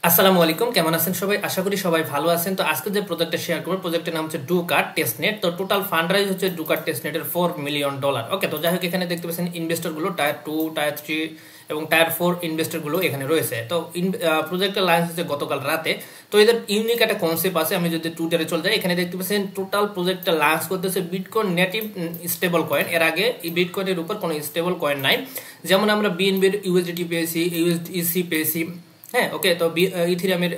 আসসালামু আলাইকুম, কেমন আছেন সবাই? আশা করি সবাই ভালো আছেন। তো আজকে যে প্রজেক্টটা শেয়ার করব, প্রজেক্টের নাম হচ্ছে ডুকার্ট টেস্টনেট। তো টোটাল ফান্ড রাইজ হচ্ছে ডুকার্ট টেস্টনেটের $4 মিলিয়ন। ওকে, তো যাই হোক এখানে দেখতে পাচ্ছেন ইনভেস্টর গুলো টায়ার 2, টায়ার 3 এবং টায়ার 4 ইনভেস্টর গুলো এখানে রয়েছে। তো প্রজেক্টের লঞ্চ হচ্ছে গতকাল রাতে। তো এদের ইউনিক একটা কনসেপ্ট আছে। আমি যদি টুইটারে চলে যাই, এখানে দেখতে পাচ্ছেন টোটাল প্রজেক্টটা লঞ্চ করতেছে বিটকয়েন নেটিভ স্টেবল কয়েন। এর আগে এই বিটকয়েনের উপর কোনো স্টেবল কয়েন নাই। যেমন আমরা বিএনবির ইউএসডিটি পেয়েছি, ইউএসডিসি পেয়েছি। হ্যাঁ, ওকে। তো ইথেরিয়ামের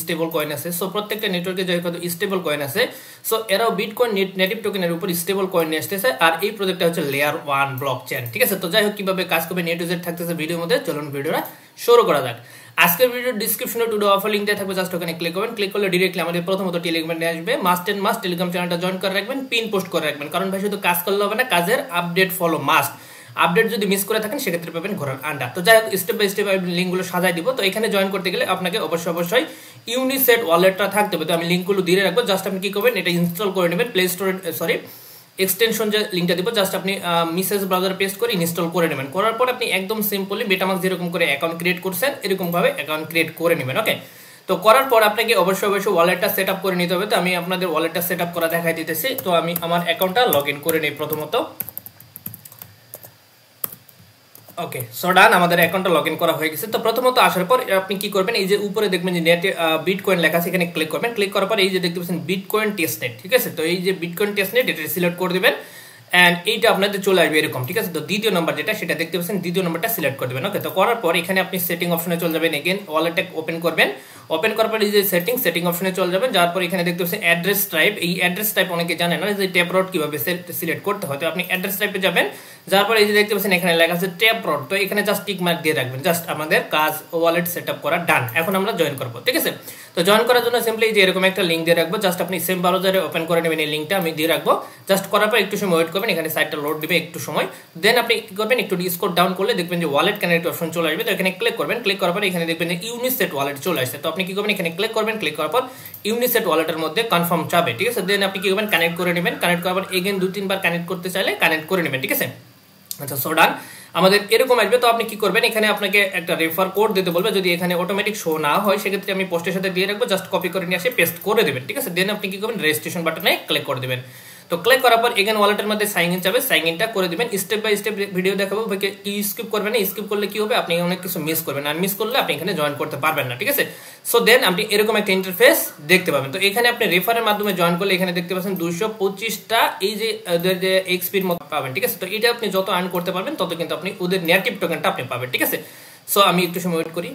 স্টেবল কয়েন আছে। সো প্রত্যেকটা নেটওয়ার্কে যে কত স্টেবল কয়েন আছে, সো এরাও বিটকয়েন নেটিভ টোকেনের উপর স্টেবল কয়েন নিয়ে আসতেছে। আর এই প্রজেক্টটা হচ্ছে লেয়ার 1 ব্লক চেন। ঠিক আছে, তো যাই হোক কিভাবে কাজ করবে নেট ইউজার থাকতেছে ভিডিওর মধ্যে। চলুন ভিডিওটা শুরু করা যাক। আজকের ভিডিওর ডিসক্রিপশনে টুডে অফার লিংক দেওয়া থাকবে, জাস্ট ওখানে ক্লিক করবেন। ক্লিক করলে ডিরেক্টলি আমাদের প্রথমত টেলিগ্রামে আসবে। মাস্ট টেলিগ্রাম চ্যানেলটা জয়েন করে রাখবেন, পিন পোস্ট করে রাখবেন। কারণ ভাই শুধু কাজ করলে হবে না, কাজের আপডেট ফলো মাস্ট। আপডেট যদি মিস করে থাকেন সেক্ষেত্রে পাবেন ঘোরার আন্ডা। তো যাই হোক স্টেপ বাই স্টেপ আমি লিঙ্কগুলো সাজাই দিব। তো এখানে জয়েন করতে গেলে আপনাকে অবশ্যই ইউনিসেট ওয়ালেটটা থাকতে হবে। তো আমি লিঙ্কগুলো দিয়ে রাখবো, জাস্ট আপনি কি করবেন, এটা ইনস্টল করে নেবেন প্লে স্টোরে। এক্সটেনশন যে লিঙ্কটা দিব, জাস্ট আপনি মিসেস ব্রাউজার পেস্ট করে ইনস্টল করে নেবেন। করার পর আপনি একদম সিম্পলি বেটামাক্স যেরকম করে অ্যাকাউন্ট ক্রিয়েট করছেন এরকম ভাবে অ্যাকাউন্ট ক্রিয়েট করে নেবেন। ওকে, তো করার পর আপনাকে অবশ্যই ওয়ালেটটা সেট আপ করে নিতে হবে। তো আমি আপনাদের ওয়ালেটটা সেট আপ করা দেখাই দিতেছি। তো আমি আমার অ্যাকাউন্টটা লগ ইন করে নিই প্রথমত। ওকে, সো ডান, আমাদের অ্যাকাউন্টটা লগইন করা হয়ে গেছে। তো প্রথমত আসার পর আপনি কি করবেন, এই যে উপরে দেখবেন যে নেট বিটকয়েন লেখা আছে, এখানে ক্লিক করবেন। ক্লিক করার পর এই যে দেখতে পাচ্ছেন বিটকয়েন টেস্টনেট। ঠিক আছে, তো এই যে বিটকয়েন টেস্টনেট এটা সিলেক্ট করে দিবেন এন্ড এইটা আপনাদের চলে আসবে এরকম। ঠিক আছে, তো দ্বিতীয় নাম্বার যেটা সেটা দেখতে পাচ্ছেন, দ্বিতীয় নাম্বারটা সিলেক্ট করে দিবেন। ওকে, তো করার পর এখানে আপনি সেটিং অপশনে চলে যাবেন। এগেন ওয়ালেটটা ওপেন করবেন। ওপেন করার পর এই যে সেটিং অপশনে চলে যাবেন। যার পর এখানে দেখতে পাচ্ছেন অ্যাড্রেস টাইপ। এই অ্যাড্রেস টাইপ অনেকে জানেন না যে ট্যাপ রড কিভাবে সিলেক্ট করতে হয়। তো আপনি অ্যাড্রেস টাইপে যাবেন। যার পর এই যে দেখতে পাচ্ছেন এখানে লেখা আছে ট্যাপ রড। তো এখানে জাস্ট টিক মার্ক দিয়ে রাখবেন। জাস্ট আমাদের কাজ ওয়ালেট সেটআপ করা ডান। এখন আমরা জয়েন করব। ঠিক আছে, তো জয়েন করার জন্য সিম্পলি যে এরকম একটা লিংক দিয়ে রাখবো। জাস্ট আপনি সেম ব্রাউজারে ওপেন করে নেবেন। এই লিংকটা আমি দিয়ে রাখবো। জাস্ট করার পর একটু সময় ওয়েট করবেন, এখানে সাইটটা লোড দিবে একটু সময়। দেন আপনি কি করবেন, একটু স্ক্রল ডাউন করলে দেখবেন যে ওয়ালেট কানেক্ট অপশন চলে আসবে। তো এখানে ক্লিক করবেন। ক্লিক করার পর এখানে দেখবেন যে ইউনিসেট ওয়ালেট চলে আসছে। তো আপনি কি করবেন, এখানে ক্লিক করবেন। ক্লিক করার পর ইউনিসেট ওয়ালেটের মধ্যে কনফার্ম চাবে। ঠিক আছে, দেন আপনি কি করবেন, কানেক্ট করে নেবেন। কানেক্ট করার পর এগেন 2-3 বার কানেক্ট করতে চাইলে কানেক্ট করে নেবেন। ঠিক আছে, আচ্ছা, সো ডান, আমাদের এরকম আসবে। তো আপনি কি করবেন, এখানে আপনাকে একটা রেফার কোড দিতে বলবে। যদি এখানে অটোমেটিক শো না হয় সেক্ষেত্রে আমি পোস্টের সাথে দিয়ে রাখবো, জাস্ট কপি করে নিয়ে এসে পেস্ট করে দেবেন। ঠিক আছে, দেন আপনি কি করবেন, রেজিস্ট্রেশন বাটনে ক্লিক করে দেবেন। তো ক্লিক করার পর এখানে ওয়ালেটের মধ্যে সাইন ইন যাবে, সাইন ইনটা করে দিবেন। স্টেপ বাই স্টেপ ভিডিও দেখাবো, কি স্কিপ করবেন না। স্কিপ করলে কি হবে, আপনি অনেক কিছু মিস করবেন, আর মিস করলে আপনি এখানে জয়েন করতে পারবেন না। ঠিক আছে, সো দেন আপনি এরকম একটা ইন্টারফেস দেখতে পাবেন। তো এখানে আপনি রেফারের মাধ্যমে জয়েন করলে এখানে দেখতে পাচ্ছেন 225টা এই যে এক্সপির মতো পাবেন। ঠিক আছে, তো এটা আপনি যত আর্ন করতে পারবেন তত কিন্তু আপনি ওদের নেটিভ টোকেনটা আপনি পাবেন। ঠিক আছে, সো আমি একটু সময় ওয়েট করি।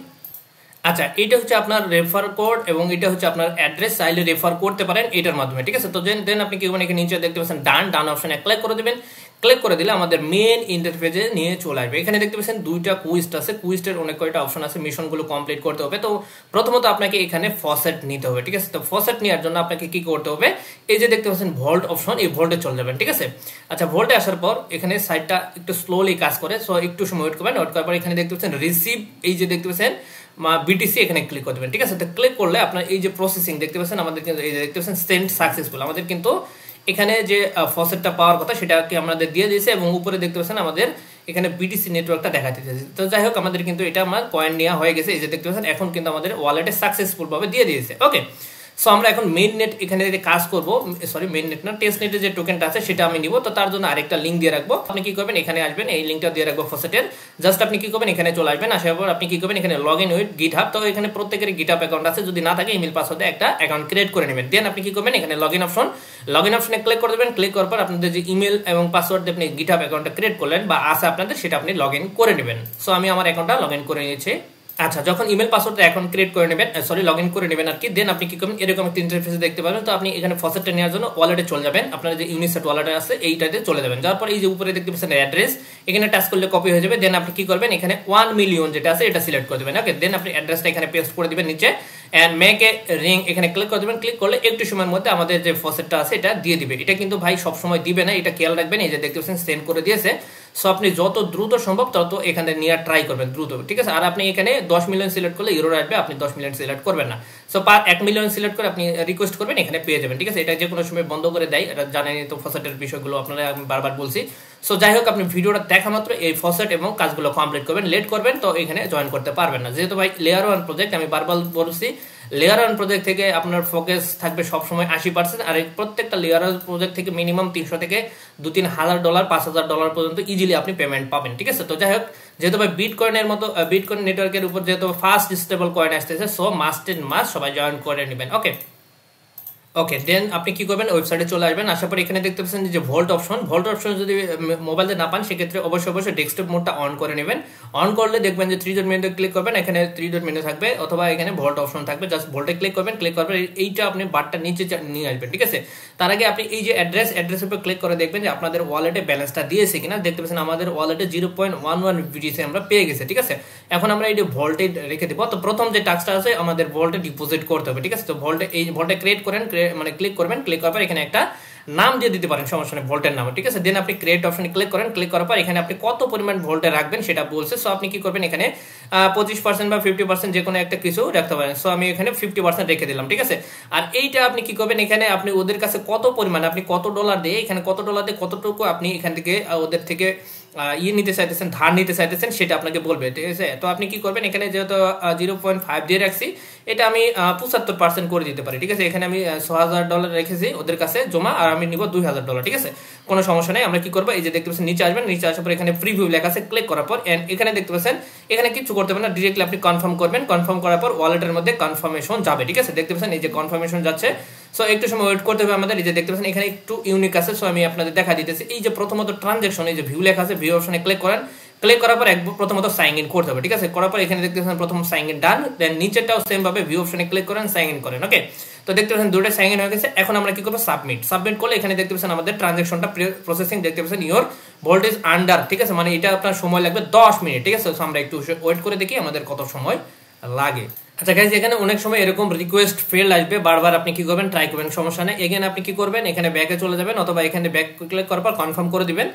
আচ্ছা, এটা হচ্ছে আপনার রেফার কোড এবং এটা হচ্ছে আপনার অ্যাড্রেস। চাইলে রেফার করতে পারেন এটার মাধ্যমে। ঠিক আছে, তো দেন আপনি কি করবেন, এখানে নিচে দেখতে পাচ্ছেন ডান অপশনে ক্লিক করে দিবেন। ক্লিক করে দিলে আমাদের মেন ইন্টারফেসে নিয়ে চলে আসবে। এখানে দেখতে পাচ্ছেন দুইটা কুইস্ট আছে। কুইস্টের অনেক কয়টা অপশন আছে, মিশনগুলো কমপ্লিট করতে হবে। তো প্রথমত আপনাকে এখানে ফসেট নিতে হবে। ঠিক আছে, তো ফসেট নেওয়ার জন্য আপনাকে কি করতে হবে, এই যে দেখতে পাচ্ছেন ভল্ট অপশন, এই ভল্টে চলে যাবেন। ঠিক আছে, আচ্ছা, ভল্টে আসার পর এখানে সাইটটা একটু স্লোলি কাজ করে, সো একটু সময় ওয়েট করবেন। ওয়েট করার পর এখানে দেখতে পাচ্ছেন রিসিভ, এই যে দেখতে পাচ্ছেন বিটিসি, এখানে ক্লিক করে দেবেন। ঠিক আছে, তো ক্লিক করলে আপনার এই যে প্রসেসিং দেখতে পাচ্ছেন, আমাদের কিন্তু এই যে দেখতে পাচ্ছেন সেন্ড সাকসেসফুল। আমাদের কিন্তু এখানে যে ফসেটটা পাওয়ার কথা সেটাকে আমাদের দিয়ে দিয়েছে এবং উপরে দেখতে পাচ্ছেন আমাদের এখানে বিটিসি নেটওয়ার্কটা দেখা দিতেছে। তো যাই হোক আমাদের কিন্তু এটা আমার কয়েন নেওয়া হয়ে গেছে। এই যে দেখতে পাচ্ছেন এখন কিন্তু আমাদের ওয়ালেটে সাকসেসফুল ভাবে দিয়ে দিয়েছে। ওকে, সো আমরা এখন মেইন নেট এখানে কাজ করব। মেইন নেট না, টেস্ট নেটের যে টোকেনটা আছে সেটা আমি নিব। তো তার জন্য আরেকটা লিংক দিয়ে রাখবো। আপনি কি করবেন, এখানে আসবেন, এই লিংকটা দিয়ে রাখবো ফসেটের। জাস্ট আপনি কি করবেন, এখানে চলে আসবেন। আসার পর আপনি কি করবেন, এখানে লগ ইন উইথ গিটহাব। তো এখানে প্রত্যেকের গিটহাব অ্যাকাউন্ট আছে, যদি না থাকে ইমেল পাসওয়ার্ডে একটা অ্যাকাউন্ট ক্রিয়েট করে নেবেন। দেন আপনি কি করবেন, এখানে লগ ইন অপশনে ক্লিক করে দেবেন। ক্লিক করার পর আপনাদের যে ইমেল এবং পাসওয়ার্ড দিয়ে আপনি গিটহাব অ্যাকাউন্টটা ক্রিয়েট করলেন বা আছে আপনাদের, সেটা আপনি লগ ইন করে নেবেন। সো আমি আমার অ্যাকাউন্টটা লগ ইন করে নিয়েছি। আচ্ছা, যখন ইমেল পাসওয়ার্ডটা অ্যাকাউন্ট ক্রিয়েট করে নেবেন, লগ ইন করে নেবেন আর কি, দেন আপনি কি করবেন, এরকম একটা ইন্টারফেস দেখতে পাবেন। তো আপনি এখানে ফসেটটা নেওয়ার জন্য ওয়ালেটে চলে যাবেন। আপনার যে ইউনিসেট ওয়ালেট আছে এইটাতে চলে যাবেন। যার পর এই যে উপরে দেখতে পাচ্ছেন অ্যাড্রেস, এখানে টাচ করলে কপি হয়ে যাবে। দেন আপনি কি করবেন, এখানে 1 মিলিয়ন যেটা আছে এটা সিলেক্ট করে দেবেন। ওকে, দেন আপনি অ্যাড্রেসটা এখানে পেস্ট করে দিবেন নিচে এন্ড মেক এ রিং, এখানে ক্লিক করে দেবেন। ক্লিক করলে একটু সময়ের মধ্যে আমাদের যে ফসেটটা আছে এটা দিয়ে দিবে। এটা কিন্তু ভাই সব সময় দিবে না, এটা খেয়াল রাখবেন। এই যে দেখতে পাচ্ছেন সেন্ড করে দিয়েছে। সো আপনি যত দ্রুত সম্ভব তত এখানে নিয়ে ট্রাই করবেন দ্রুত। ঠিক আছে, আর আপনি এখানে 10 মিলিয়ন সিলেক্ট করলে ইউরো আসবে, আপনি 10 মিলিয়ন সিলেক্ট করবেন না। সো 1 মিলিয়ন সিলেক্ট করে আপনি রিকোয়েস্ট করবেন, এখানে পেয়ে যাবেন। ঠিক আছে, এটা যে কোনো সময় বন্ধ করে দেয়, এটা জানেনই তো ফসেটের বিষয়গুলো আপনারা আমি বারবার বলছি। সো যাই হোক আপনি ভিডিওটা দেখা মাত্র এই ফসেট এবং কাজগুলো কমপ্লিট করবেন, লেট করবেন তো এখানে জয়েন করতে পারবেন না। যেহেতু ভাই লেয়ার 1 প্রজেক্ট, আমি বারবার বলছি লেয়ার 1 প্রজেক্ট থেকে আপনার ফোকাস থাকবে সবসময় 80%, আর এই প্রত্যেকটা লেয়ার 1 প্রজেক্ট থেকে মিনিমাম 300 থেকে $2-3,000 $5,000 পর্যন্ত ইজিলি আপনি পেমেন্ট পাবেন, ঠিক আছে। তো যাই হোক যেহেতু ভাই বিটকয়েনের মতো বিটকয়েন নেটওয়ার্কের উপর যেহেতু ফাস্ট স্টেবল কয়েন আসতেছে, সো মাস্ট এন্ড মাস্ট সবাই জয়েন করে নেবেন। ওকে দেন আপনি কি করবেন, ওয়েবসাইটে চলে আসবেন। আসার পর এখানে দেখতে পাচ্ছেন যে ভল্ট অপশন যদি মোবাইলে না পান সেক্ষেত্রে অবশ্যই ডেস্কটপ মোডটা অন করে নেবেন। অন করলে দেখবেন যে 3 ডট মেনুতে ক্লিক করবেন, এখানে 3 ডট মেনু থাকবে অথবা এখানে ভল্ট অপশন থাকবে, জাস্ট ভল্টে ক্লিক করবেন। ক্লিক করার পর এইটা আপনি বারটা নিচে নিয়ে আসবেন, ঠিক আছে। তার আগে আপনি এই যে অ্যাড্রেসের উপর ক্লিক করে দেখবেন যে আপনাদের ওয়ালেটে ব্যালেন্সটা দিয়েছে কিনা। দেখতে পাচ্ছেন আমাদের ওয়ালেটে 0.11 BTC আমরা পেয়ে গেছে, ঠিক আছে। এখন আমরা এই যে ভল্টে রেখে দেবো। তো প্রথম যে টাস্কটা আছে আমাদের ভল্টে ডিপোজিট করতে হবে, ঠিক আছে। তো ভল্টে ক্রিয়েট করেন, মানে ক্লিক করবেন। ক্লিক করার পর এখানে একটা নাম দিয়ে দিতে পারেন, সমস্যা নেই, ভোল্টের নাম, ঠিক আছে। দেন আপনি ক্রিয়েট অপশনে ক্লিক করেন। ক্লিক করার পর এখানে আপনি কত পরিমাণ ভোল্টে রাখবেন সেটা বলছে। সো আপনি কি করবেন, এখানে 25% বা 50% যে কোনো একটা কিছু রাখতে পারেন। সো আমি এখানে 50% রেখে দিলাম, ঠিক আছে। আর এইটা আপনি কি করবেন, এখানে আপনি ওদের কাছে কত পরিমাণ, আপনি কত ডলার দিয়ে, এখানে কত ডলার দিয়ে কতটুকু আপনি এখান থেকে ওদের থেকে নিতে চাইতেছেন, ধার নিতে চাইতেছেন সেটা আপনাকে বলবে, ঠিক আছে। তো আপনি কি করবেন, এখানে যেহেতু 0.5 দিয়ে রাখছি, এটা আমি 75% করে দিতে পারি, ঠিক আছে। এখানে আমি $6,000 রেখেছি ওদের কাছে জমা, আর আমি নিব $2,000, ঠিক আছে। কোনো সমস্যা নেই। আমরা কি করবো, এই যে দেখতে পাচ্ছেন নিচে আসবেন, নিচে আসার পর এখানে প্রিভিউ লেখা আছে, ক্লিক করার পর এখানে দেখতে পাচ্ছেন এখানে কিছু করতে হবে না, ডিরেক্টলি আপনি কনফার্ম করবেন। কনফার্ম করার পর ওয়ালেটের মধ্যে কনফার্মেশন যাবে, ঠিক আছে। দেখতে পাচ্ছেন এই যে কনফার্মেশন যাচ্ছে। সো একটু সময় ওয়েট করতে হবে আমাদের। এই যে দেখতে পাচ্ছেন এখানে একটু ইউনিক আছে, সো আমি আপনাদের দেখা দিতেছি। এই যে প্রথমত ট্রানজাকশন, এই যে ভিউ লেখা আছে, ভিউ অপশনে ক্লিক করেন। ক্লিক করার পর প্রথমত সাইন ইন করতে হবে, ঠিক আছে। করার পর এখানে দেখতে পাচ্ছেন প্রথম সাইন ইন ডান, দেন নিচেরটাও সেম ভাবে ভিউ অপশনে ক্লিক করেন, সাইন ইন করেন। ওকে, তো দেখতে পাচ্ছেন দুটো সাইন ইন হয়ে গেছে। এখন আমরা কি করব, সাবমিট করলে এখানে দেখতে পাচ্ছেন আমাদের ট্রানজাকশনটা প্রসেসিং, দেখতে পাচ্ছেন ইওর ভোল্টেজ আন্ডার, ঠিক আছে। মানে এটা আপনার সময় লাগবে 10 মিনিট, ঠিক আছে। সো আমরা একটু ওয়েট করে দেখি আমাদের কত সময় লাগে। আচ্ছা গাইজ, এখানে অনেক সময় এরকম রিকোয়েস্ট ফেল আসবে, বারবার আপনি কি করবেন, ট্রাই করবেন, সমস্যা নেই। এগেন আপনি কি করবেন, এখানে ব্যাকে চলে যাবেন অথবা এখানে ব্যাক ক্লিক করার পর কনফার্ম করে দিবেন।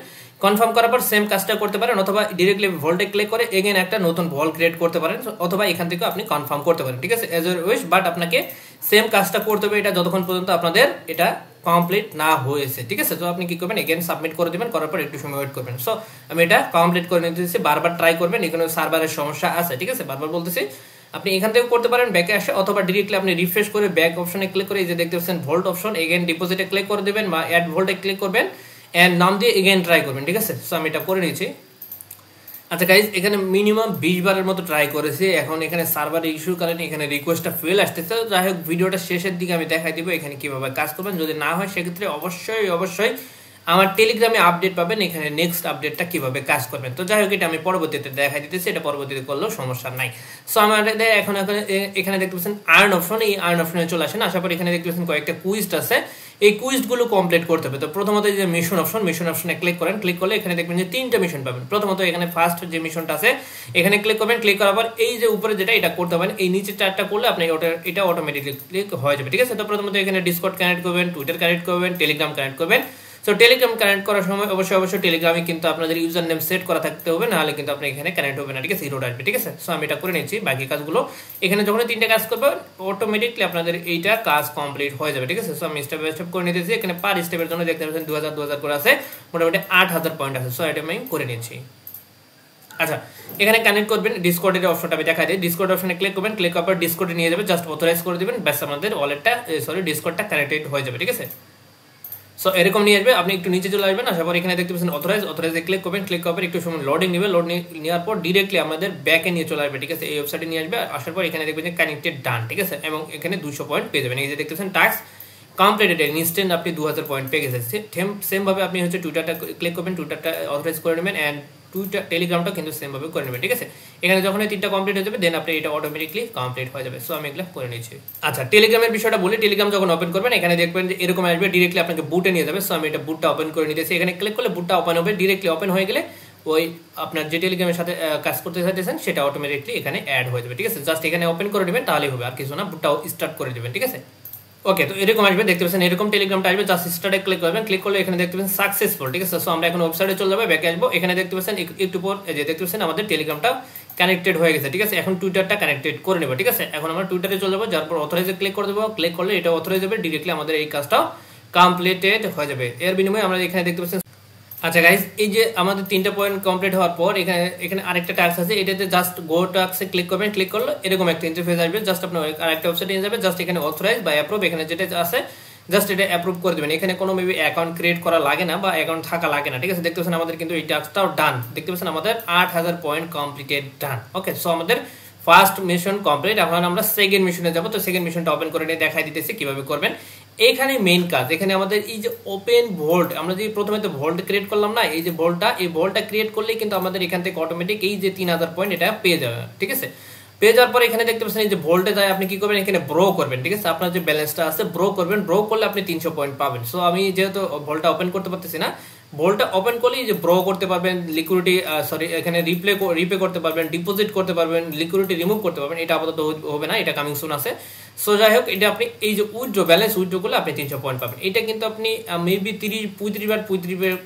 কনফার্ম করার পর সেম কাজটা করতে পারেন, অথবা ডিরেক্টলি ভল্টে ক্লিক করে এগেন একটা নতুন ভল ক্রিয়েট করতে পারেন, অথবা এখান থেকে আপনি কনফার্ম করতে পারেন, ঠিক আছে, এজ ইউর উইশ। বাট আপনাকে সেম কাজটা করতে হবে এটা যতক্ষণ পর্যন্ত আপনাদের এটা কমপ্লিট না হয়েছে, ঠিক আছে। তো আপনি কি করবেন, এগেন সাবমিট করে দিবেন, করার পর একটু সময় ওয়েট করবেন। সো আমি এটা কমপ্লিট করে নিতেছি, বারবার ট্রাই করবেন, এখানে সার্ভারের সমস্যা আছে, ঠিক আছে, বারবার বলতেছি। আপনি এখান থেকে করতে পারেন ব্যাকে আসে, অথবা ডিরেক্টলি আপনি রিফ্রেশ করে ব্যাক অপশনে ক্লিক করে এই যে দেখতে পাচ্ছেন ভোল্ট অপশন, এগেন ডিপোজিটে ক্লিক করে দিবেন বা অ্যাড ভোল্টে ক্লিক করবেন, এন্ড নাম দিয়ে এগেন ট্রাই করবেন, ঠিক আছে। সো আমি এটা করে নিয়েছি। আচ্ছা গাইজ, এখানে মিনিমাম 20 বারের মতো ট্রাই করেছি। এখন এখানে সার্ভারের ইস্যুর কারণে এখানে রিকোয়েস্টটা ফেল আসতেছে। যাই হোক, ভিডিওটা শেষের দিকে আমি দেখাই দিব এখানে কিভাবে কাজ করবেন। যদি না হয় সেক্ষেত্রে অবশ্যই আমার টেলিগ্রামে আপডেট পাবেন, এখানে নেক্সট আপডেটটা কিভাবে কাজ করবেন। তো যাই হোক, এটা আমি পরবর্তীতে দেখাই দিতেছি, এটা পরবর্তীতে করলেও সমস্যা নাই। সো আমাদের এখন এখানে দেখতে পাচ্ছেন আর্ন অপশন, এই আর্ন অপশনে চলে আসেন। আসার পর এখানে দেখতে পাচ্ছেন কয়েকটা কুইজ আছে, এই কুইজগুলো কমপ্লিট করতে হবে। তো প্রথমত যে মিশন অপশনে ক্লিক করেন। ক্লিক করলে এখানে দেখবেন যে 3টা মিশন পাবেন। প্রথমত এখানে ফার্স্ট যে মিশনটা আছে এখানে ক্লিক করবেন। ক্লিক করার পর এই যে উপরে যেটা এটা করতে পারেন, এই নিচে 4টা করলে আপনি এটা অটোমেটিকলি ক্লিক হয়ে যাবে, ঠিক আছে। তো প্রথমত এখানে ডিসকর্ড কানেক্ট করবেন, টুইটার কানেক্ট করবেন, টেলিগ্রাম কানেক্ট করবেন। সো টেলিগ্রাম কানেক্ট করার সময় অবশ্যই টেলিগ্রামে কিন্তু আপনাদের ইউজার নেম সেট করা থাকতে হবে, নাহলে কিন্তু আপনি এখানে কানেক্ট হবে না, ঠিক আছে, হিরোড আসবে, ঠিক আছে। সো আমি এটা করে নিচ্ছি। বাকি কাজগুলো এখানে যখন 3টা কাজ করবে অটোমেটিকলি আপনাদের এইটা কাজ কমপ্লিট হয়ে যাবে, ঠিক আছে। সো আমি স্টেপ বাই স্টেপ করে নিতেছি। এখানে পার স্টেপের জন্য দেখতে পাচ্ছেন 2000 করে আছে, মোটামুটি 8000 পয়েন্ট আছে। সো এটা আমি করে নিচ্ছি। আচ্ছা, এখানে কানেক্ট করবেন, ডিসকর্ডের অপশনটা আমি দেখাই দিই। ডিসকর্ড অপশনে ক্লিক করবেন। ক্লিক করার পর ডিসকর্ডে নিয়ে যাবে, জাস্ট অথরাইজ করে দিবেন, ব্যাস আমাদের ওয়ালেটটা ডিসকর্ডটা কানেক্টেড হয়ে যাবে, ঠিক আছে। সো এরকম নিয়ে আসবে। আপনি একটু নিচে চলে আসবেন, আসার পর এখানে দেখতে পাচ্ছেন অথরাইজে ক্লিক করবেন। ক্লিক করার পর একটু সময় লোডিং নেবে, নেওয়ার পর ডিরেক্টলি আমাদের ব্যাকে নিয়ে চলে আসবে, ঠিক আছে, এই ওয়েবসাইটে নিয়ে আসবে। আসার পর এখানে দেখবেন যে কানেক্টেড ডান, ঠিক আছে, এবং এখানে 200 পয়েন্ট পেয়ে যাবেন। এই যে দেখতে পাচ্ছেন টাস্ক কমপ্লিটেড, ইনস্ট্যান্ট আপনি 2000 পয়েন্ট পেয়ে গেছেন। সেম ভাবে আপনি হচ্ছে টুইটারটা ক্লিক করবেন, টুইটারটা অথরাইজ করে নেবেন, এন্ড টেলিগ্রামটা কিন্তু সেম ভাবে করে নেবেন, ঠিক আছে। এখানে যখন এই 3টা কমপ্লিট হয়ে যাবে দেন আপনি এটা অটোমেটিকলি কমপ্লিট হয়ে যাবে। সো আমি এগুলো করে নিয়েছি। আচ্ছা, টেলিগ্রামের বিষয়টা বলি। টেলিগ্রাম যখন ওপেন করবেন এখানে দেখবেন যে এরকম আসবে, ডিরেক্টলি আপনাকে বুটে নিয়ে যাবে। সো আমি এটা বুটটা ওপেন করে নিতেছি। এখানে ক্লিক করলে বুটটা ওপেন হবে, ডিরেক্টলি ওপেন হয়ে গেলে ওই আপনার যে টেলিগ্রামের সাথে কাজ করতে চাইতেছেন সেটা অটোমেটিকলি এখানে অ্যাড হয়ে যাবে, ঠিক আছে। জাস্ট এখানে ওপেন করে নেবেন, তাহলেই হবে, আর কিছু না। বুটটাও স্টার্ট করে দেবেন, ঠিক আছে। ওকে, তো এরকম আসবে, দেখতে পাচ্ছেন এরকম টেলিগ্রামটা আসবে। জাস্ট স্টার্টে ক্লিক করবেন। ক্লিক করলে এখানে দেখতে পাচ্ছেন সাকসেসফুল, ঠিক আছে। সো আমরা এখন ওয়েবসাইটে চলে যাবো, ব্যাকে আসবো। এখানে দেখতে পাচ্ছেন একটু পর এই যে দেখতে পাচ্ছেন আমাদের টেলিগ্রামটা কানেক্টেড হয়ে গেছে, ঠিক আছে। এখন টুইটারটা কানেক্টেড করে নেব, ঠিক আছে। এখন আমরা টুইটারে চলে যাবো, যার পর অথরাইজে ক্লিক করে দেবো। ক্লিক করলে এটা অথরাইজ হবে, ডিরেক্টলি আমাদের এই কাজটাও কমপ্লিটেড হয়ে যাবে। এর বিনিময়ে আমরা এখানে দেখতে পাচ্ছেন আচ্ছা গাইস, এই যে আমাদের 3টা পয়েন্ট কমপ্লিট হওয়ার পর এখানে এখানে আরেকটা টাস্ক আছে, এটাতে জাস্ট গো টাস্কে ক্লিক করবেন। ক্লিক করলে এরকম একটা ইন্টারফেস আসবে, জাস্ট আপনি আরেকটা ওয়েবসাইটে নিয়ে যাবে, জাস্ট এখানে অথরাইজ বা অ্যাপ্রুভ এখানে যেটা আছে জাস্ট এটা অ্যাপ্রুভ করে দিবেন। এখানে কোনো মেবি অ্যাকাউন্ট ক্রিয়েট করা লাগে না বা অ্যাকাউন্ট থাকা লাগে না, ঠিক আছে। দেখতে পাচ্ছেন আমাদের কিন্তু এই টাস্কটাও ডান, দেখতে পাচ্ছেন আমাদের 8000 পয়েন্ট কমপ্লিটেড ডান। ওকে, সো আমাদের ফার্স্ট মিশন কমপ্লিট। এখন আমরা সেকেন্ড মিশনে যাব। তো সেকেন্ড মিশনটা ওপেন করে নিয়ে দেখাই দিতেছি কিভাবে করবেন। এখানে মেইন কাজ, এখানে আমাদের এই যে ওপেন ভোল্ট, আমরা যে প্রথমে তো ভোল্ট ক্রিয়েট করলাম না, এই যে ভোল্টটা, এই ভোল্টটা ক্রিয়েট করলেই কিন্তু আমাদের এখান থেকে অটোমেটিক এই যে 3000 পয়েন্ট এটা পেয়ে যাবে, ঠিক আছে। পেয়ে যাওয়ার পর এখানে দেখতে পাচ্ছেন এই যে ভোল্টে যায় আপনি কি করবেন, এখানে ব্রো করবেন, ঠিক আছে। আপনার যে ব্যালেন্সটা আছে ব্রো করবেন, ব্রো করলে আপনি 300 পয়েন্ট পাবেন। সো আমি যেহেতু ভোল্টটা ওপেন করতে পারতেছি না, ভোল্টটা ওপেন করলে যে ব্রো করতে পারবেন, লিকুইডিটি সরি এখানে রিপে করতে পারবেন, ডিপোজিট করতে পারবেন, লিকুইডিটি রিমুভ করতে পারবেন। এটা আপাতত হবে না, এটা কামিং সুন আছে। সো যাই হোক, এটা আপনি এই যে উইথড্র ব্যালেন্স উইথড্র করলে আপনি 300 পয়েন্ট পাবেন। এটা কিন্তু আপনি মেবি 35 বার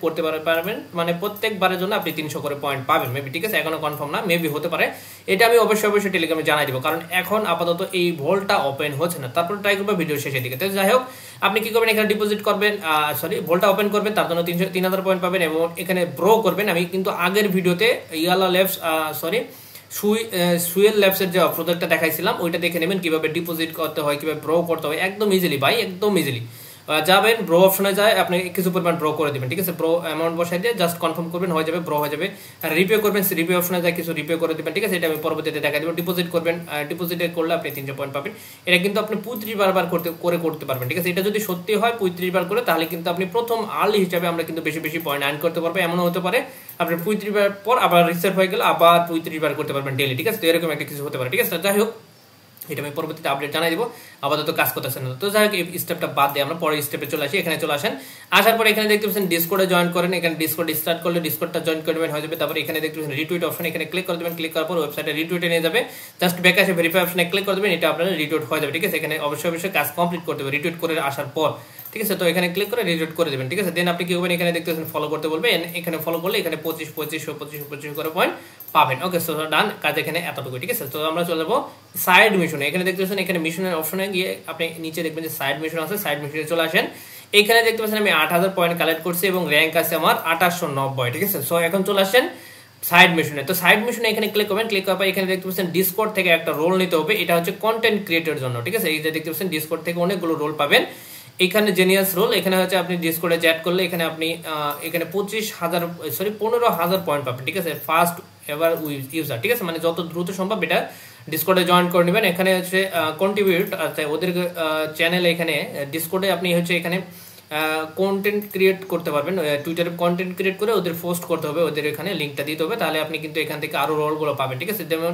করতে পারবেন, মানে প্রত্যেকবারের জন্য আপনি 300 করে পয়েন্ট পাবেন মেবি, ঠিক আছে। এখনো কনফার্ম না, মেবি হতে পারে। এটা আমি অবশ্যই টেলিগ্রামে জানাই দিব, কারণ এখন আপাতত এই ভোল্টটা ওপেন হচ্ছে না। তারপর ট্রাই করবো ভিডিও শেষের দিকে। তো যাই হোক, আপনি কি করবেন, এখানে ডিপোজিট করবেন, সরি ভোল্টটা ওপেন করবেন, তার জন্য 3000 পয়েন্ট পাবেন এবং এখানে ব্রো করবেন। আমি কিন্তু আগের ভিডিওতে ইয়ালা ল্যাবস সরি সুয়েল ল্যাবসের যে প্রজেক্টটা দেখাইছিলাম ওইটা দেখে নেবেন কিভাবে ডিপোজিট করতে হয়, কিভাবে ব্রো করতে হয়, একদম ইজিলি ভাই, একদম ইজিলি যাবেন, ব্রো অপশনে যায় আপনি কিছু পরিমাণ ব্রো করে দিবেন, ঠিক আছে। ব্রো অ্যামাউন্ট বসাই দিয়ে জাস্ট কনফার্ম করবেন, হয়ে যাবে, ব্রো হয়ে যাবে। আর রিপে করবেন, রিপে অপশনে যায় কিছু রিপে করে দিবেন, ঠিক আছে। এটা আমি পরবর্তীতে দেখা দেবো। ডিপোজিট করবেন, ডিপোজিট করলে আপনি 300 পয়েন্ট পাবেন। এটা কিন্তু আপনি 35 বার করতে পারবেন, ঠিক আছে। এটা যদি সত্যি হয় 35 বার করে, তাহলে কিন্তু আপনি প্রথম আর্লি হিসাবে আমরা কিন্তু বেশি পয়েন্ট আর্ন করতে পারবো। এমনও হতে পারে আপনি 35 বার পর আবার রিসেট হয়ে গেলে আবার 35 বার করতে পারবেন ডেইলি, ঠিক আছে। তো এরকম একটা কিছু হতে পারে, ঠিক আছে। যাই হোক, এটা আমি পরবর্তীতে আপডেট জানাই দিব, আপাতত কাজ করতেছেন না। তো যাই হোক, এই স্টেপটা বাদ দিয়ে আমরা পরের স্টেপে চলে আসি। এখানে চলে আসেন, আসার পর এখানে দেখতে পাচ্ছেন ডিসকর্ডে জয়েন করেন। এখানে ডিসকর্ড স্টার্ট করলে ডিসকর্ডটা জয়েন করবেন, হয়ে যাবে। তারপর এখানে দেখতে পাচ্ছেন রিটুইট অপশন, এখানে ক্লিক করে দেবেন। ক্লিক করার পর ওয়েবসাইটে রিটুইটে নিয়ে যাবে, জাস্ট ব্যাক আসে ভেরিফাই অপশনে ক্লিক করে দেবেন, এটা আপনার রিটুইট হয়ে যাবে, ঠিক আছে। এখানে অবশ্যই কাজ কমপ্লিট করতে হবে রিটুইট করে আসার পর, ঠিক আছে। তো এখানে ক্লিক করে রিটুইট করে দেবেন, ঠিক আছে। দেন আপনি কি করবেন, এখানে দেখতে পাচ্ছেন ফলো করতে বলবে, এখানে ফলো করলে এখানে 25 করে পয়েন্ট পাবেন। ওকে, সো ডান, কাজ এখানে এতটুকু, ঠিক আছে। তো আমরা চলে যাবো সাইড মিশনে। এখানে দেখতে পাচ্ছেন এখানে মিশনের অপশনে গিয়ে আপনি নিচে দেখবেন যে সাইড মিশন আছে, সাইড মিশনে চলে আসেন। এখানে দেখতে পাচ্ছেন আমি 8000 পয়েন্ট কালেক্ট করছি এবং র্যাঙ্ক আছে আমার 2890, ঠিক আছে। সো এখন চলে আসেন সাইড মিশনে। তো সাইড মিশনে এখানে ক্লিক করবেন, ক্লিক করার পর এখানে দেখতে পাচ্ছেন ডিসকর্ড থেকে একটা রোল নিতে হবে, এটা হচ্ছে কন্টেন্ট ক্রিয়েটরের জন্য, ঠিক আছে। এই যে দেখতে পাচ্ছেন ডিসকর্ড থেকে অনেকগুলো রোল পাবেন। এখানে জেনিয়াস রোল, এখানে হচ্ছে আপনি ডিসকর্ডে চ্যাট করলে এখানে আপনি এখানে 15,000 পয়েন্ট পাবেন, ঠিক আছে। ফার্স্ট এভার ইউজার, ঠিক আছে, মানে যত দ্রুত সম্ভব এটা ডিসকর্ডে জয়েন করে নেবেন। এখানে হচ্ছে কন্ট্রিবিউট, আচ্ছা ওদের চ্যানেলে এখানে ডিসকর্ডে আপনি হচ্ছে এখানে কন্টেন্ট ক্রিয়েট করতে পারবেন, টুইটারে কন্টেন্ট ক্রিয়েট করে ওদের পোস্ট করতে হবে, ওদের এখানে লিঙ্কটা দিতে হবে, তাহলে আপনি কিন্তু এখান থেকে আরো রোলগুলো পাবেন, ঠিক আছে। যেমন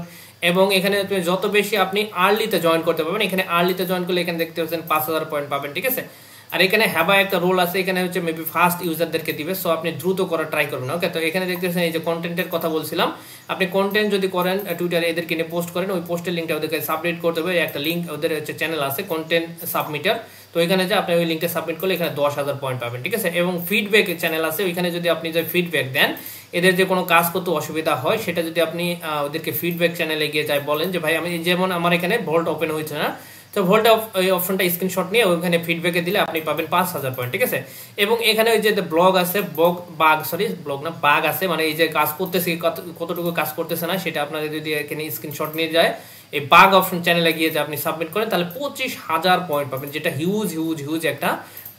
এবং এখানে যত বেশি আপনি আর্লিতে জয়েন করতে পারবেন, এখানে আর্লিতে জয়েন করলে এখানে দেখতে পাচ্ছেন 5000 পয়েন্ট পাবেন, ঠিক আছে। আর এখানে হ্যাবা একটা রোল আছে, এখানে হচ্ছে মেবি ফার্স্ট ইউজারদেরকে দিবে, সো আপনি দ্রুত করার ট্রাই করবেন। ওকে, তো এখানে দেখতে পাচ্ছেন এই যে কন্টেন্টের কথা বলছিলাম, আপনি কন্টেন্ট যদি করেন টুইটারে এদেরকে নিয়ে পোস্ট করেন, ওই পোস্টের লিঙ্কটা ওদেরকে সাবমিট করতে হবে। একটা লিঙ্ক ওদের হচ্ছে চ্যানেল আছে কন্টেন্ট সাবমিটার, তো এখানে যে আপনি ওই লিঙ্কটা সাবমিট করলে এখানে 10,000 পয়েন্ট পাবেন, ঠিক আছে। এবং ফিডব্যাক চ্যানেল আছে, ওইখানে যদি আপনি যে ফিডব্যাক দেন, এদের যে কোনো কাজ করতে অসুবিধা হয় সেটা যদি আপনি ওদেরকে ফিডব্যাক চ্যানেলে গিয়ে যাই বলেন যে ভাই আমি যেমন আমার এখানে ভোল্ট ওপেন হয়েছে না, তো ভোল্ট এই অপশনটা স্ক্রিনশট নিয়ে ওখানে ফিডব্যাকে দিলে আপনি পাবেন 5000 পয়েন্ট, ঠিক আছে। এবং এখানে ওই যে ব্লগ আছে, বাগ আছে, মানে এই যে কাজ করতেছে কতটুকু কাজ করতেছে না সেটা আপনাদের যদি এখানে স্ক্রিনশট নিয়ে যায় এই বাগ অপশন চ্যানেলে গিয়ে যে আপনি সাবমিট করেন, তাহলে 25,000 পয়েন্ট পাবেন, যেটা হিউজ একটা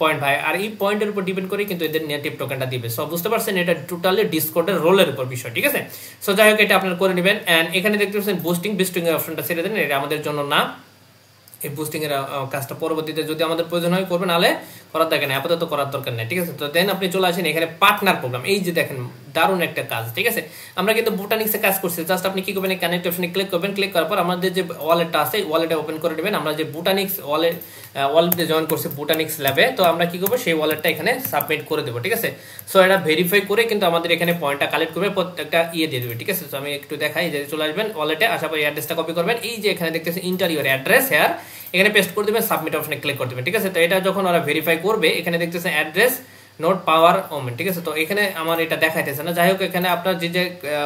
পয়েন্ট ভাই। আর এই পয়েন্টের উপর ডিপেন্ড করে কিন্তু এদের নেটিভ টোকেনটা দিবে। সো বুঝতে পারছেন, এটা টোটালি ডিসকর্ডের রোলের উপর বিষয়, ঠিক আছে। সো যাই হোক, এটা আপনারা করে নেবেন। এন্ড এখানে দেখতে পাচ্ছেন বুস্টিং এর অপশনটা ছেড়ে দেন, এটা আমাদের জন্য না। এই বুস্টিং এর কাজটা পরবর্তীতে যদি আমাদের প্রয়োজন হয় করবেন, নাহলে করার দরকার নেই, আপাতত করার দরকার নেই, ঠিক আছে। তো দেন আপনি চলে আসেন এখানে পার্টনার প্রোগ্রাম, এই যে দেখেন দারুণ একটা কাজ, ঠিক আছে। আমরা কিন্তু বুটানিক্সে কাজ করছি, জাস্ট আপনি কি করবেন, কানেক্ট অপশনে ক্লিক করবেন, ক্লিক করার পর আমাদের যে ওয়ালেটটা আছে ওয়ালেটটা ওপেন করে নেবেন। আমরা যে বুটানিক্স ওয়ালেটে জয়েন করছি বুটানিক্স ল্যাবে, তো আমরা কি করবো সেই ওয়ালেটটা এখানে সাবমিট করে দেবো, ঠিক আছে। সো এটা ভেরিফাই করে কিন্তু আমাদের এখানে পয়েন্টটা কালেক্ট করবে, প্রত্যেকটা দিয়ে দেবে, ঠিক আছে। তো আমি একটু দেখাই, যে চলে আসবেন ওয়ালেটে, আসার পর অ্যাড্রেসটা কপি করবেন, এই যে এখানে দেখতেছেন ইন্টার ইউর অ্যাড্রেস হেয়ার, এখানে পেস্ট করে দেবেন, সাবমিট অপশনে ক্লিক করে দেবেন, ঠিক আছে। তো এটা যখন ওরা ভেরিফাই করবে, এখানে দেখতেছেন অ্যাড্রেস নোট পাওয়ার ওমেন, ঠিক আছে। তো এখানে আমার এটা দেখাইতেছে না, যাই হোক এখানে আপনার যে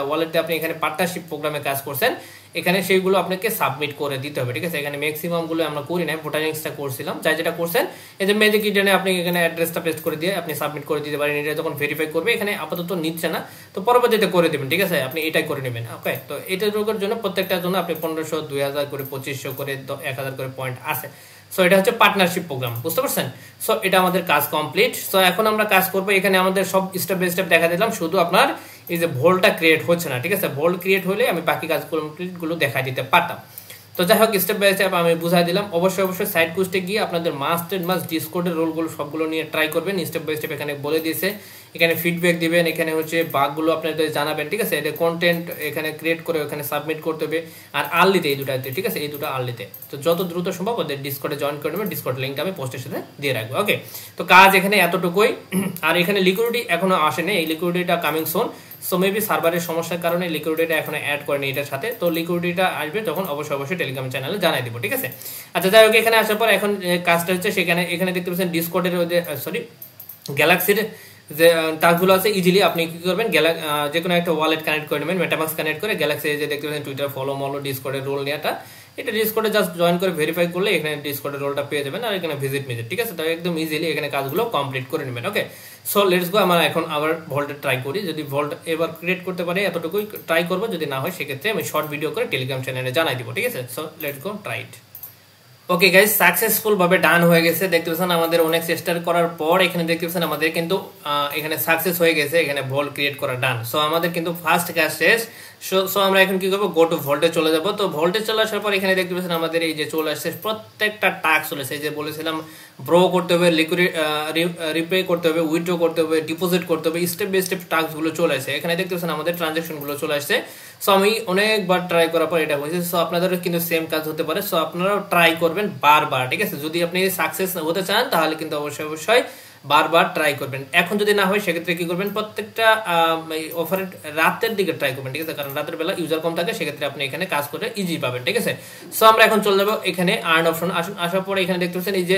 ওয়ালেটে আপনি এখানে পার্টনারশিপ প্রোগ্রামে কাজ করছেন এখানে সেইগুলো আপনাকে সাবমিট করে দিতে হবে, ঠিক আছে। এখানে ম্যাক্সিমামগুলো আমরা করি না, ভোটারিংসটা করছিলাম, যাই যেটা করছেন এই যে ম্যাজিক ইডেনে আপনি এখানে অ্যাড্রেসটা পেস্ট করে দিয়ে আপনি সাবমিট করে দিতে পারেন। এটা যখন ভেরিফাই করবে এখানে আপাতত নিচ্ছে না, তো পরবর্তীতে করে দেবেন, ঠিক আছে, আপনি এটাই করে নেবেন। ওকে, তো এটার জন্য প্রত্যেকটার জন্য আপনি 1500, 2000 করে, 2500 করে, 1000 করে পয়েন্ট আছে। সো এটা হচ্ছে পার্টনারশিপ প্রোগ্রাম, বুঝতে পারছেন। সো এটা আমাদের কাজ কমপ্লিট। সো এখন আমরা কাজ করবো, এখানে আমাদের সব স্টেপ বাই স্টেপ দেখা দিলাম, শুধু আপনার এই যে ভোল্টটা ক্রিয়েট হচ্ছে না, ঠিক আছে। ভোল্ট ক্রিয়েট হলে আমি বাকি কাজ কমপ্লিটগুলো দেখা দিতে পারতাম। তো যাই হোক, স্টেপ বাই স্টেপ আমি বুঝাই দিলাম। অবশ্যই সাইড কোস্টে গিয়ে আপনাদের মাস্ট ডিসকর্ডের রোলগুলো সবগুলো নিয়ে ট্রাই করবেন, স্টেপ বাই স্টেপ এখানে বলে দিয়েছে। এখানে ফিডব্যাক দিবেন, এখানে হচ্ছে বাগগুলো আপনাদের জানাবেন, ঠিক আছে। এটা কন্টেন্ট এখানে ক্রিয়েট করে ওখানে সাবমিট করতে হবে, আর আর্লিতে এই দুটাতে, ঠিক আছে, এই দুটো আর্লিতে। তো যত দ্রুত সম্ভব ওদের ডিসকর্ডে জয়েন করে নেবেন, ডিসকর্ড লিঙ্কটা আমি পোস্টের সাথে দিয়ে রাখবো। ওকে, তো কাজ এখানে এতটুকুই। আর এখানে লিকুইডিটি এখনো আসেনি, এই লিকুইডিটিটা কামিং সুন। সো মেবি সার্ভারের সমস্যার কারণে লিকুইডিটিটা এখনো অ্যাড করেনি এটার সাথে। তো লিকুইডিটিটা আসবে তখন অবশ্যই টেলিগ্রাম চ্যানেলে জানাই দিব, ঠিক আছে। আচ্ছা, যাই হোক, এখানে আসার পর এখন কাজটা হচ্ছে সেখানে এখানে দেখতে পাচ্ছেন ডিসকর্ডের গ্যালাক্সির যে টাস্কগুলো আছে, ইজিলি আপনি কি করবেন, যে কোনো একটা ওয়ালেট কানেক্ট করে নেবেন, মেটামাস্ক কানেক্ট করে গ্যালাক্সি যে দেখতে পাচ্ছেন টুইটার ফলো মলো ডিসকর্ডের রোল নেওয়াটা, এটা ডিসকর্ডে জাস্ট জয়েন করে ভেরিফাই করলে এখানে ডিসকর্ডের রোলটা পেয়ে যাবেন, আর এখানে ভিজিট, ঠিক আছে। তো একদম ইজিলি এখানে কাজগুলো কমপ্লিট করে নেবেন। ওকে, সো লেটস গো। আমরা এখন আবার ভল্টে ট্রাই করি, যদি ভল্ট এবার ক্রিয়েট করতে পারে এতটুকুই ট্রাই করবো, যদি না হয় সেক্ষেত্রে আমি শর্ট ভিডিও করে টেলিগ্রাম চ্যানেলে জানাই দিব, ঠিক আছে। So let's go, try it. Okay guys, successful ভাবে ডান হয়ে গেছে। দেখতে পাচ্ছেন আমাদের অনেক চেষ্টা করার পর এখানে দেখতে পাচ্ছেন আমাদের কিন্তু এখানে সাকসেস হয়ে গেছে, এখানে ভল্ট ক্রিয়েট করা ডান। সো আমাদের কিন্তু ফার্স্ট কাজ শেষ। সো আমরা এখন কি করবো, গো টু ভল্টে চলে যাব। তো ভল্টে চলে আসার পর এখানে দেখতে পাচ্ছেন আমাদের এই যে চলে আসছে প্রত্যেকটা টাস্ক চলে আসছে। এই যে বলেছিলাম ব্রো করতে হবে, রিপে করতে হবে, উইথড্র করতে হবে, ডিপোজিট করতে হবে, স্টেপ বাই স্টেপ টাস্কগুলো চলে আসছে। এখানে দেখতে পাচ্ছেন আমাদের ট্রানজাকশনগুলো চলে আসছে। সো আমি অনেকবার ট্রাই করার পর এটা হয়েছে। সো আপনাদেরও কিন্তু সেম কাজ হতে পারে। সো আপনারাও ট্রাই করবেন বারবার, ঠিক আছে। যদি আপনি সাকসেস হতে চান তাহলে কিন্তু অবশ্যই বারবার ট্রাই করবেন। এখন যদি না হয় সেক্ষেত্রে কি করবেন, প্রত্যেকটা অফারের রাতের দিকে ট্রাই করবেন, ঠিক আছে, কারণ রাতের বেলা ইউজার কম থাকে, সেক্ষেত্রে আপনি এখানে কাজ করে ইজি পাবেন, ঠিক আছে। সো আমরা এখন চলে যাবো এখানে আর্ন অপশন। আসার পরে এখানে দেখতে পাচ্ছেন এই যে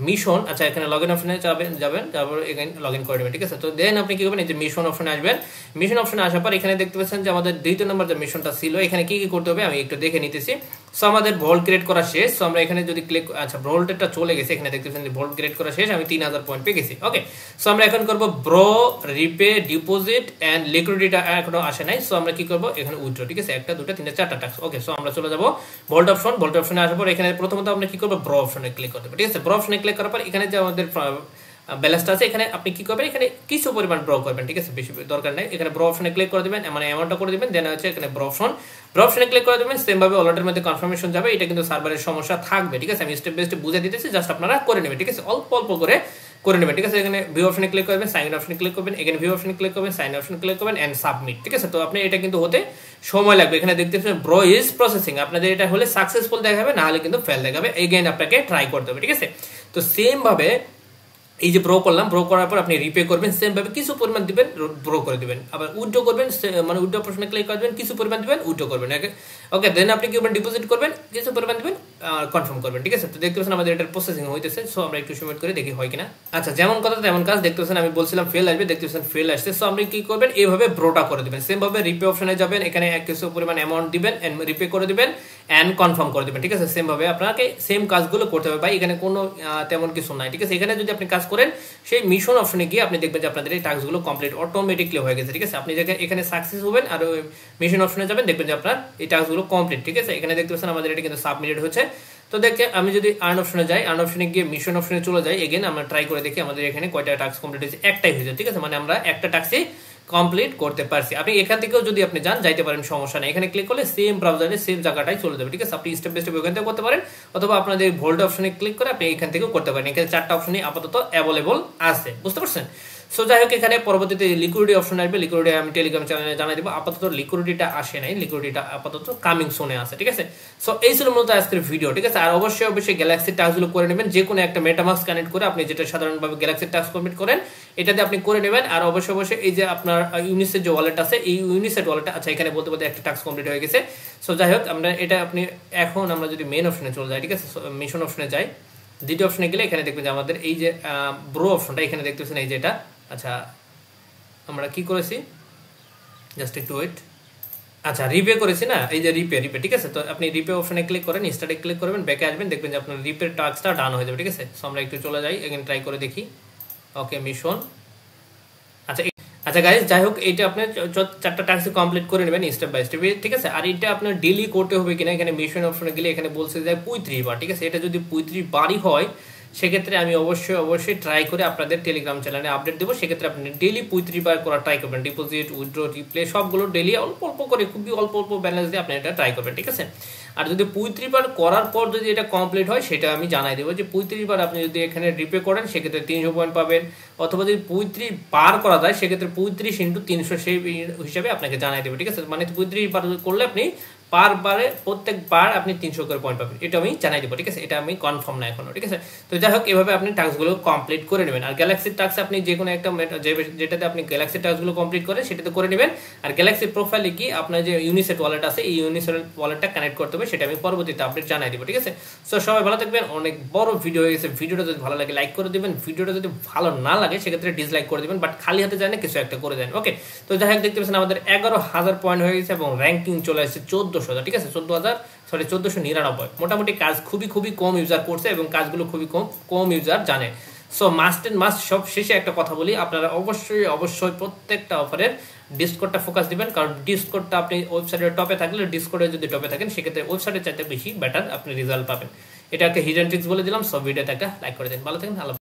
মিশন, আচ্ছা, এখানে লগ ইন অপশনে যাবেন, তারপর এখানে লগ ইন করে নেবেন, ঠিক আছে। তো দেন আপনি কি করবেন, এই যে মিশন অপশনে আসবেন। মিশন অপশনে আসার পর এখানে দেখতে পাচ্ছেন যে আমাদের দ্বিতীয় নম্বর যে মিশনটা ছিল, এখানে কি কি করতে হবে আমি একটু দেখে নিতেছি। সো আমাদের ভল্ট ক্রিয়েট করা শেষ। সো আমরা এখানে যদি ক্লিক, আচ্ছা, ভল্টটা চলে গেছে, এখানে দেখতে পাচ্ছেন ভল্ট ক্রিয়েট করা শেষ, আমি 3000 পয়েন্ট পেয়ে গেছি। ওকে, সো আমরা এখন করবো ব্রো, রিপে, ডিপোজিট এন্ড লিকুইডিটি এখনো আসে নাই। সো আমরা কি করবো, এখানে উইথড্র, ঠিক আছে, 1 2 3 4টা টাস্ক। ওকে, সো আমরা চলে যাবো ভল্ট অপশন। ভল্ট অপশনে আসার পর এখানে প্রথমত আমরা কি করবো, ব্রো অপশনে ক্লিক করতে হবে, ঠিক আছে। ব্রো অপশনে ক্লিক করার পর এখানে যে আমাদের ব্যালেন্সটা আছে, এখানে আপনি কি করবেন, এখানে কিছু পরিমাণ ব্রো করবেন, ঠিক আছে, বেশি দরকার নেই। এখানে ব্রো অপশনে ক্লিক করে দিবেন, মানে অ্যামাউন্টটা করে দিবেন, দেন হচ্ছে এখানে ব্রো অপশনে ক্লিক করে দিবেন। সেম ভাবে ওয়ালেটের মধ্যে কনফার্মেশন যাবে। এটা কিন্তু সার্ভারের সমস্যা থাকবে, ঠিক আছে, আমি স্টেপ বাই স্টেপ বুঝিয়ে দিতেছি, জাস্ট আপনারা করে নেবেন, ঠিক আছে, অল্প অল্প করে নেবেন, ঠিক আছে। এখানে ভিউ অপশনে ক্লিক করবেন, সাইন অপশনে ক্লিক করবেন, এখানে ভিউ অপশনে ক্লিক করবেন, সাইন অপশনে ক্লিক করবেন এন্ড সাবমিট, ঠিক আছে। তো আপনি এটা কিন্তু হতে সময় লাগবে। এখানে দেখতে পাচ্ছেন ব্রো ইজ প্রসেসিং, আপনাদের এটা হলে সাকসেসফুল দেখাবে, না হলে কিন্তু ফেল দেখাবে। এগেইন আপনাকে ট্রাই করতে হবে, ঠিক আছে। তো সেম ভাবে এই যে ব্রো করলাম, ব্রো করার পর আপনি রিপে করবেন, সেম ভাবে কিছু পরিমাণ দিবেন, ব্রো করে দিবেন, আবার উইথড্র করবেন, মানে উইথড্র অপশনে ক্লিক করবেন, কিছু পরিমাণ দিবেন, উইথড্র করবেন। ওকে, দেন আপনি কি করবেন, ডিপোজিট করবেন, কিছু পরিমাণ দিবেন, কনফার্ম করবেন, ঠিক আছে। তো দেখতে পাচ্ছেন আমাদের এটার প্রসেসিং হইতেছে। সো আমরা একটু সময় করে দেখি হয় কিনা। আচ্ছা, যেমন কথা তেমন কাজ। দেখতে পাচ্ছেন আমি বলছিলাম ফেল আসবে, দেখতে পাচ্ছেন ফেল আসছে। সো আপনি কি করবেন, এইভাবে ব্রোটা করে দিবেন। সেম ভাবে রিপে অপশনে যাবেন, এখানে কিছু পরিমাণ অ্যামাউন্ট দিবেন, রিপে করে দিবেন এন্ড কনফার্ম করে দিবেন, ঠিক আছে। সেম ভাবে আপনাকে সেম কাজগুলো করতে হবে ভাই, এখানে কোনো তেমন কিছু নাই, ঠিক আছে। এখানে যদি আপনি কাজ করেন, সেই মিশন অপশনে গিয়ে আপনি দেখবেন যে আপনাদের এই টাস্কগুলো কমপ্লিট অটোমেটিকলি হয়ে গেছে, ঠিক আছে। আপনি এখানে সাকসেস হবেন আর মিশন অপশনে যাবেন, দেখবেন যে আপনার এই টাস্কগুলো কমপ্লিট, ঠিক আছে। এখানে দেখতে পাচ্ছেন আমাদের এটা কিন্তু সাবমিটেড হচ্ছে। তো দেখে আমি যদি আর্ন অপশনে যাই, আর্ন অপশনে গিয়ে মিশন অপশনে চলে যাই, এগেন আমরা ট্রাই করে দেখি আমাদের এখানে কয়টা টাস্ক কমপ্লিট হয়েছে, একটাই হয়েছে, ঠিক আছে, মানে আমরা একটা টাস্কই কমপ্লিট করতে পারছি। আপনি এখান থেকেও যদি আপনি যান যাইতে পারেন, সমস্যা নেই। এখানে ক্লিক করলে সেম ব্রাউজারে সেম জায়গাটাই চলে যাবে, ঠিক আছে। আপনি স্টেপ বাই স্টেপ ওখান থেকে করতে পারেন, অথবা আপনাদের ভোল্ট অপশনে ক্লিক করে আপনি এখান থেকেও করতে পারেন। এখানে 4টা অপশনই আপাতত অ্যাভেলেবল আছে, বুঝতে পারছেন। সো যাই হোক, এখানে পরবর্তীতে লিকুইডিটি অপশন আসবে, লিকুইডিটি আমি টেলিগ্রাম চ্যানেলে জানাই দিব। আপাতত লিকুইডিটিটা আসে নাই, লিকুইডিটিটা আপাতত কামিং সুনে আছে, ঠিক আছে। সো এই ছিল মূলত আজকের ভিডিও, ঠিক আছে। আর অবশ্যই গ্যালাক্সি টাস্কগুলো করে নেবেন, যে কোনো একটা মেটামাস্ক কানেক্ট করে আপনি যেটা সাধারণভাবে গ্যালাক্সি টাস্ক কমপ্লিট করেন এটাতে আপনি করে নেবেন। আর অবশ্যই এই যে আপনার ইউনিসের যে ওয়ালেট আছে, এই ইউনিসেট ওয়ালেটটা, আচ্ছা, এখানে বলতে একটা টাস্ক কমপ্লিট হয়ে গেছে। সো যাই হোক, আমরা এটা আপনি এখন আমরা যদি মেইন অপশনে চলে যাই, ঠিক আছে, মিশন অপশনে যাই, দ্বিতীয় অপশনে গেলে এখানে দেখবেন যে আমাদের এই যে ব্রো অপশনটা এখানে দেখতেছেন, এই যেটা, আচ্ছা, আমরা কি করেছি, জাস্ট একটু ওয়েট। আচ্ছা রিপে করেছি না, এই যে রিপে রিপে ঠিক আছে। তো আপনি রিপে অপশনে ক্লিক করেন, স্টার্টে ক্লিক করবেন, ব্যাকে আসবেন, দেখবেন যে আপনার রিপের টাস্কটা ডান হয়ে যাবে ঠিক আছে। সো আমরা একটু চলে যাই, এখানে ট্রাই করে দেখি। ওকে মিশন, আচ্ছা আচ্ছা গাইজ যাই হোক, এটা আপনি 4টা টাস্ক কমপ্লিট করে নেবেন স্টেপ বাই স্টেপ ঠিক আছে। আর এটা আপনার ডেলি করতে হবে কিনা, এখানে মিশন অপশনে গেলে এখানে বলছে যে 35 বার ঠিক আছে। এটা যদি 35 বারই হয় সেক্ষেত্রে আমি অবশ্যই ট্রাই করে আপনাদের টেলিগ্রাম চ্যানেলে আপডেট দেবো। সেক্ষেত্রে আপনি ডেলি 35 বার করার ট্রাই করবেন, ডিপোজিট উইথড্র রিপ্লে সবগুলো ডেলি অল্প অল্প করে, খুবই অল্প অল্প ব্যালেন্স দিয়ে আপনি এটা ট্রাই করবেন ঠিক আছে। আর যদি 35 বার করার পর যদি এটা কমপ্লিট হয় সেটা আমি জানাই দেবো যে 35 বার আপনি যদি এখানে রিপে করেন সেক্ষেত্রে 300 পয়েন্ট পাবেন, অথবা যদি 35 বার করা যায় সেক্ষেত্রে 35 × 300 সেই হিসাবে আপনাকে জানাই দেবো ঠিক আছে। মানে 35 বার করলে আপনি পার বারে প্রত্যেকবার আপনি 300 করে পয়েন্ট পাবেন, এটা আমি জানাই দেবো ঠিক আছে। এটা আমি কনফার্ম না এখনো ঠিক আছে। তো যাই হোক এভাবে আপনি টাস্কগুলো কমপ্লিট করে নেবেন। আর গ্যালাক্সির টাস্ক আপনি যে কোনো একটা যেটাতে আপনি গ্যালাক্সির টাস্কগুলো কমপ্লিট করেন সেটাতে করে নেবেন। আর গ্যালাক্সির প্রোফাইলে কি আপনার যে ইউনিসেট ওয়ালেট আছে এই ইউনিসেট ওয়ালেটটা কানেক্ট করতে হবে, সেটা আমি পরবর্তীতে আপডেট জানাই দেবো ঠিক আছে। সো সবাই ভালো থাকবেন, অনেক বড় ভিডিও হয়ে গেছে। ভিডিওটা যদি ভালো লাগে লাইক করে দেবেন, ভিডিওটা যদি ভালো না লাগে সেক্ষেত্রে ডিসলাইক করে দেবেন, বাট খালি হাতে যায় না, কিছু একটা করে দেন ওকে। তো যাই হোক দেখতে পাচ্ছেন আমাদের 11,000 পয়েন্ট হয়ে গেছে এবং র্যাঙ্কিং চলে আসছে 1400 ঠিক আছে, 1499। মোটামুটি কাজ খুবই কম ইউজার করছে এবং কাজগুলো খুবই কম ইউজার জানে। সো মাস্ট এন্ড মাস্ট সব শেষে একটা কথা বলি, আপনারা অবশ্যই প্রত্যেকটা অফারের ডিসকোডটা ফোকাস দিবেন, কারণ ডিসকোডটা আপনি ওয়েবসাইটের টপে থাকলে, ডিসকোডে যদি টপে থাকেন সেক্ষেত্রে ওয়েবসাইটের চাইতে বেশি বেটার আপনি রেজাল্ট পাবেন। এটা একটা হিডেন ট্রিক্স বলে দিলাম। সব ভিডিওতে একটা লাইক করে দিন, ভালো থাকেন।